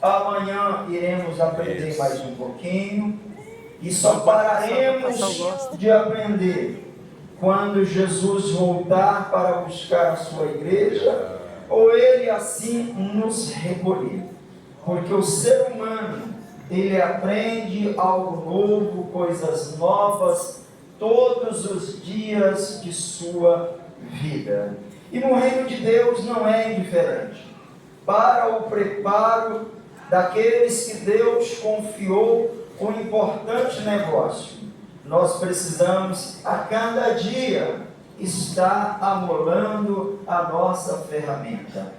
Amanhã iremos aprender mais um pouquinho. E só pararemos de aprender quando Jesus voltar para buscar a sua igreja, ou Ele assim nos recolher. Porque o ser humano, ele aprende algo novo, coisas novas, todos os dias de sua vida. E no reino de Deus não é indiferente. Para o preparo daqueles que Deus confiou um importante negócio, nós precisamos a cada dia estar amolando a nossa ferramenta.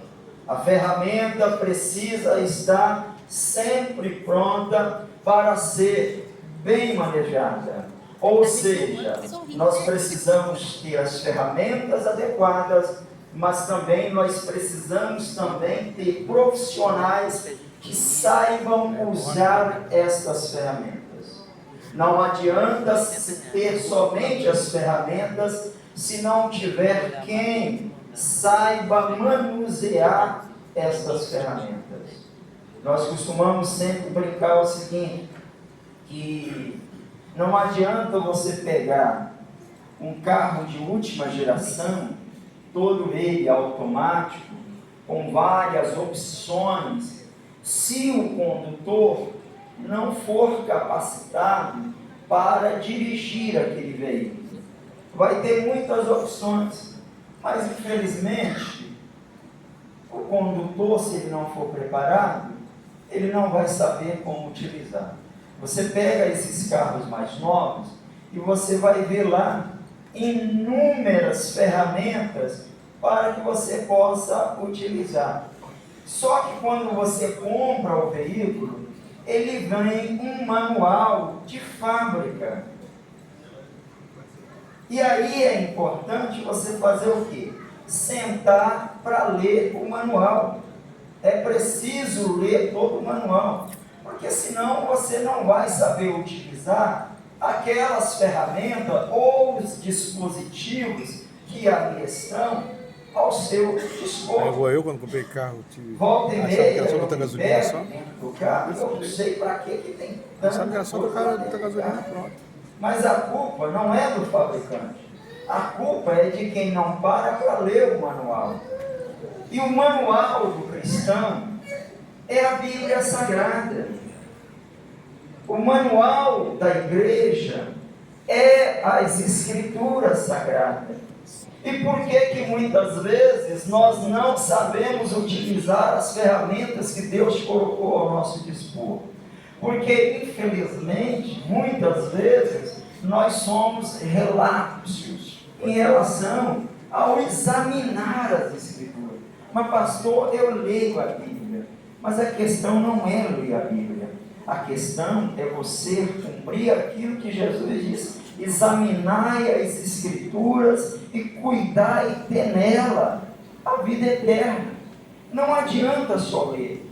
A ferramenta precisa estar sempre pronta para ser bem manejada. Ou seja, nós precisamos ter as ferramentas adequadas, mas também nós precisamos ter profissionais que saibam usar estas ferramentas. Não adianta ter somente as ferramentas se não tiver quem saiba manusear estas ferramentas. Nós costumamos sempre brincar o seguinte, que não adianta você pegar um carro de última geração, todo ele automático, com várias opções, se o condutor não for capacitado para dirigir aquele veículo. Vai ter muitas opções, mas infelizmente, o condutor, se ele não for preparado, ele não vai saber como utilizar. Você pega esses carros mais novos e você vai ver lá inúmeras ferramentas para que você possa utilizar. Só que quando você compra o veículo, ele vem um manual de fábrica. E aí é importante você fazer o quê? Sentar para ler o manual. É preciso ler todo o manual, porque senão você não vai saber utilizar aquelas ferramentas ou os dispositivos que ali estão ao seu dispor. Eu quando comprei carro, volta e meia, que era só botar gasolina só? Do carro, eu não sei para que tem tanto. Sabe que era só do carro botar gasolina, pronto. Mas a culpa não é do fabricante. A culpa é de quem não para ler o manual. E o manual do cristão é a Bíblia Sagrada. O manual da igreja é as Escrituras Sagradas. E por que muitas vezes nós não sabemos utilizar as ferramentas que Deus colocou ao nosso dispor? Porque, infelizmente, muitas vezes, nós somos relapsos em relação ao examinar as Escrituras. Mas pastor, eu leio a Bíblia. Mas a questão não é ler a Bíblia. A questão é você cumprir aquilo que Jesus disse. Examinai as Escrituras e cuidai e ter nela a vida eterna. Não adianta só ler.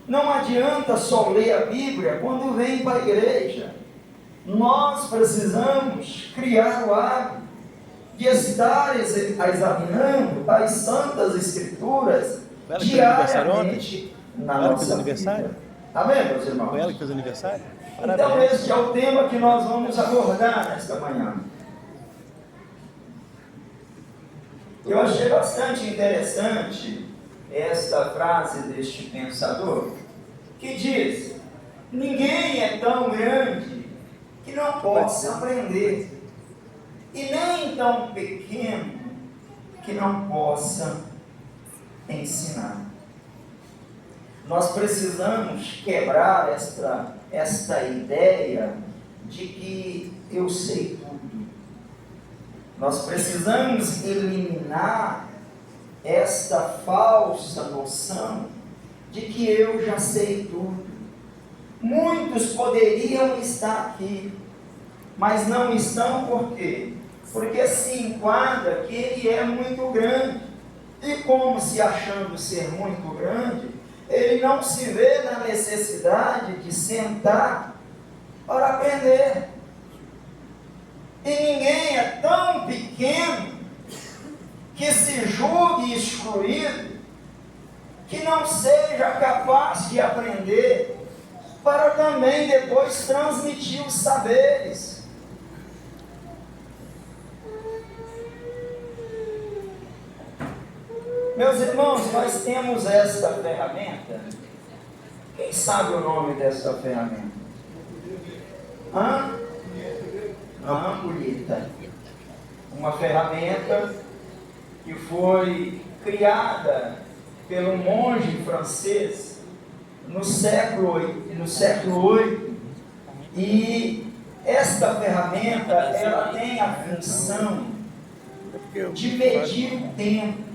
Não adianta só ler a Bíblia quando vem para a igreja. Nós precisamos criar o hábito de estar examinando as Santas Escrituras diariamente na nossa vida. Amém, meus irmãos? Foi ela que fez aniversário? Então este é o tema que nós vamos abordar nesta manhã. Eu achei bastante interessante esta frase deste pensador, que diz: ninguém é tão grande que não possa aprender, e nem tão pequeno que não possa ensinar. Nós precisamos quebrar esta ideia de que eu sei tudo. Nós precisamos eliminar esta falsa noção de que eu já sei tudo. Muitos poderiam estar aqui, mas não estão por quê? Porque se enquadra que ele é muito grande. E como se achando ser muito grande, ele não se vê na necessidade de sentar para aprender. E ninguém é tão pequeno que se julgue excluído que não seja capaz de aprender, para também depois transmitir os saberes. Meus irmãos, nós temos esta ferramenta. Quem sabe o nome desta ferramenta? Ampulheta. Uma ferramenta que foi criada pelo monge francês no século VIII. E esta ferramenta, ela tem a função de medir o tempo.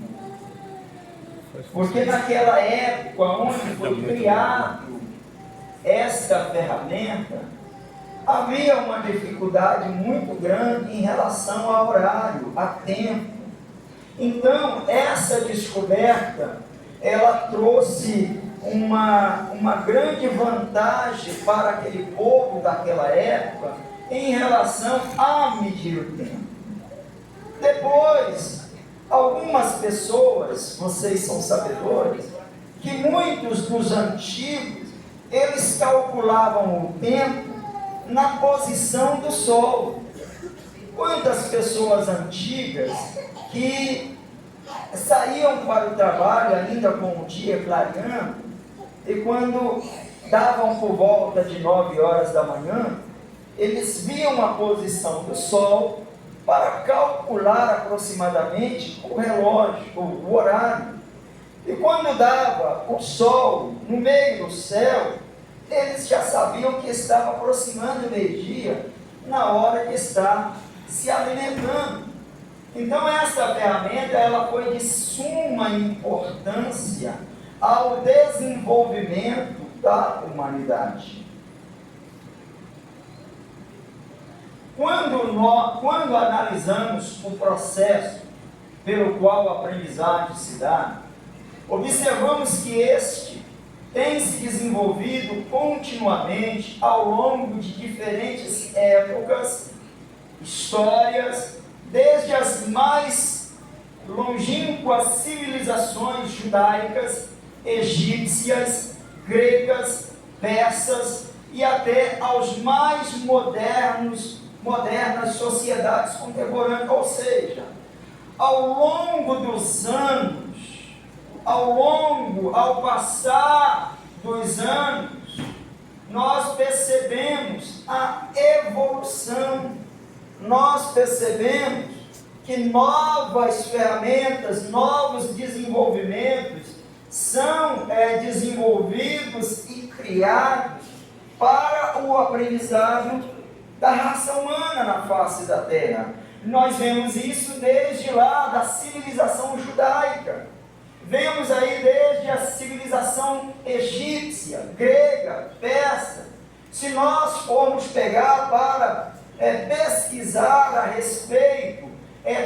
Porque naquela época onde foi criado esta ferramenta, havia uma dificuldade muito grande em relação ao horário, a tempo. Então, essa descoberta, ela trouxe uma grande vantagem para aquele povo daquela época em relação a medir o tempo. Depois, algumas pessoas, vocês são sabedores, que muitos dos antigos, eles calculavam o tempo na posição do sol. Quantas pessoas antigas que saíam para o trabalho ainda com o dia clareando, e quando davam por volta de 9 horas da manhã, eles viam a posição do sol para calcular aproximadamente o relógio, o horário. E quando dava o sol no meio do céu, eles já sabiam que estava aproximando o meio-dia, na hora que está se alimentando. Então essa ferramenta, ela foi de suma importância ao desenvolvimento da humanidade. Quando analisamos o processo pelo qual a aprendizagem se dá, observamos que este tem se desenvolvido continuamente ao longo de diferentes épocas, histórias, desde as mais longínquas civilizações judaicas, egípcias, gregas, persas e até aos mais modernas sociedades contemporâneas. Ou seja, ao longo dos anos, ao passar dos anos, nós percebemos a evolução, nós percebemos que novas ferramentas, novos desenvolvimentos são desenvolvidos e criados para o aprendizado da raça humana na face da terra. Nós vemos isso desde lá da civilização judaica. Vemos aí desde a civilização egípcia, grega, persa. Se nós formos pegar para pesquisar a respeito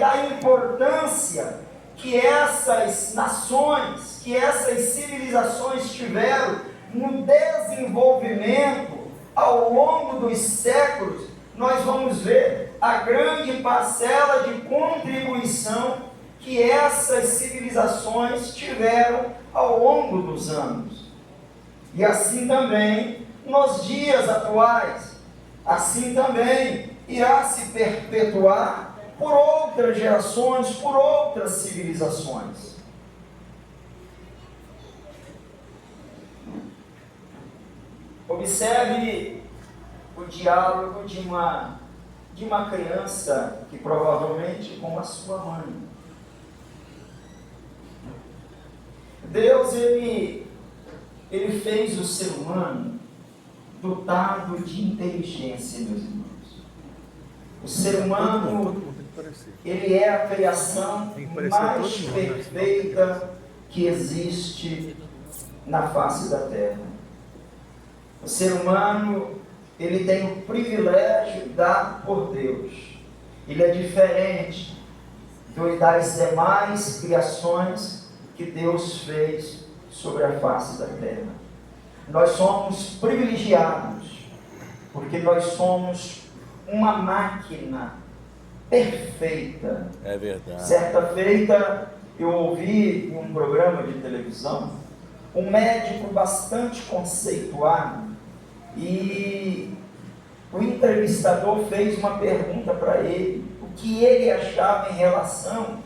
da importância que essas nações, que essas civilizações tiveram no desenvolvimento ao longo dos séculos, nós vamos ver a grande parcela de contribuição que essas civilizações tiveram ao longo dos anos. E assim também nos dias atuais, assim também irá se perpetuar por outras gerações, por outras civilizações. Observe o diálogo de uma criança que provavelmente com a sua mãe. Deus, ele fez o ser humano dotado de inteligência, meus irmãos. O ser humano, ele é a criação mais perfeita que existe na face da terra. O ser humano, ele tem o privilégio dado por Deus. Ele é diferente das demais criações que Deus fez sobre a face da terra. Nós somos privilegiados, porque nós somos uma máquina perfeita. É verdade. Certa feita, eu ouvi em um programa de televisão um médico bastante conceituado, e o entrevistador fez uma pergunta para ele, o que ele achava em relação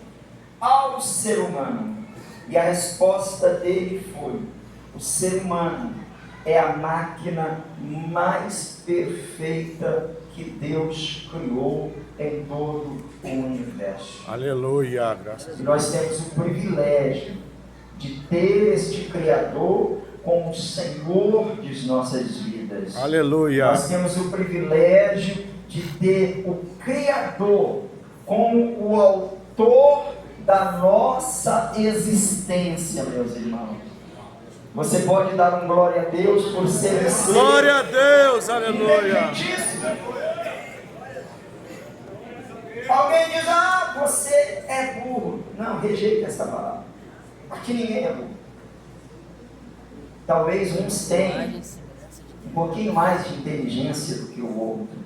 ao ser humano. E a resposta dele foi: o ser humano é a máquina mais perfeita que Deus criou em todo o universo. Aleluia, graças a E Deus. nós temos o privilégio de ter este Criador como o Senhor de nossas vidas. Aleluia. Nós temos o privilégio de ter o Criador como o autor da nossa existência, meus irmãos. Você pode dar um glória a Deus por ser esse. Glória a Deus, aleluia. Independentíssimo. Alguém diz: ah, você é burro. Não, rejeita essa palavra. Aqui ninguém é burro. Talvez uns tenham um pouquinho mais de inteligência do que o outro,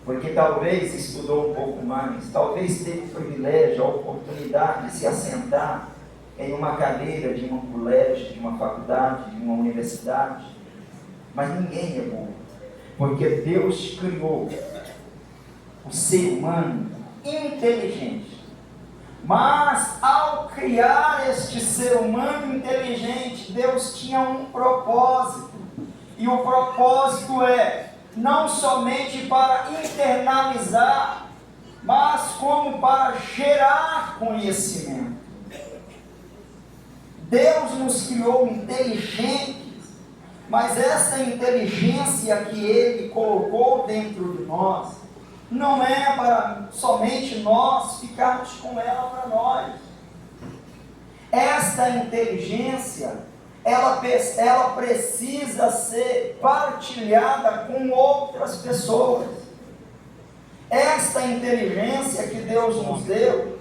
porque talvez estudou um pouco mais, talvez teve o privilégio, a oportunidade de se assentar em uma cadeira de um colégio, de uma faculdade, de uma universidade, mas ninguém é burro, porque Deus criou o ser humano inteligente. Mas ao criar este ser humano inteligente, Deus tinha um propósito. E o propósito é não somente para internalizar, mas como para gerar conhecimento. Deus nos criou inteligentes, mas essa inteligência que Ele colocou dentro de nós, não é para somente nós ficarmos com ela para nós. Esta inteligência, ela precisa ser partilhada com outras pessoas. Esta inteligência que Deus nos deu,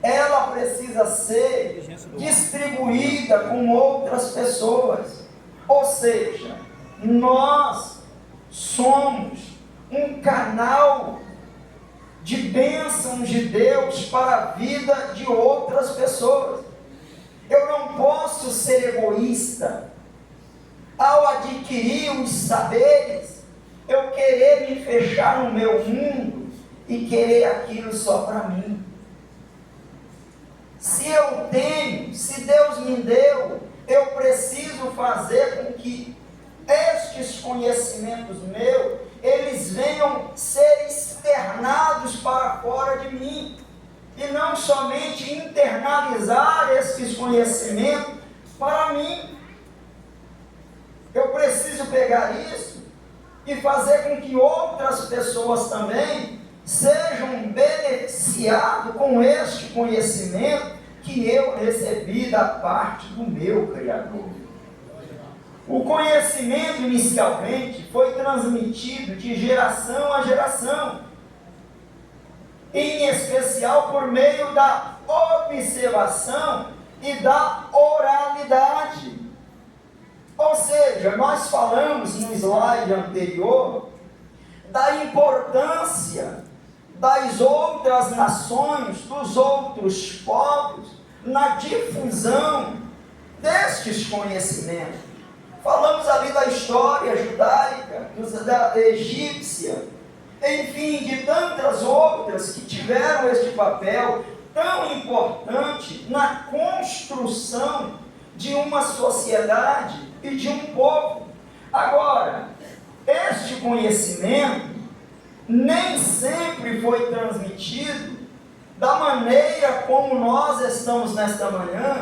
ela precisa ser distribuída com outras pessoas. Ou seja, nós somos um canal de bênçãos de Deus para a vida de outras pessoas. Eu não posso ser egoísta ao adquirir os saberes, eu querer me fechar no meu mundo e querer aquilo só para mim. Se eu tenho, se Deus me deu, eu preciso fazer com que estes conhecimentos meus, eles venham ser externados para fora de mim, e não somente internalizar esses conhecimentos para mim. Eu preciso pegar isso e fazer com que outras pessoas também sejam beneficiadas com este conhecimento que eu recebi da parte do meu Criador. O conhecimento inicialmente foi transmitido de geração a geração, em especial por meio da observação e da oralidade. Ou seja, nós falamos no slide anterior da importância das outras nações, dos outros povos, na difusão destes conhecimentos. Falamos ali da história judaica, da egípcia, enfim, de tantas outras que tiveram este papel tão importante na construção de uma sociedade e de um povo. Agora, este conhecimento nem sempre foi transmitido da maneira como nós estamos nesta manhã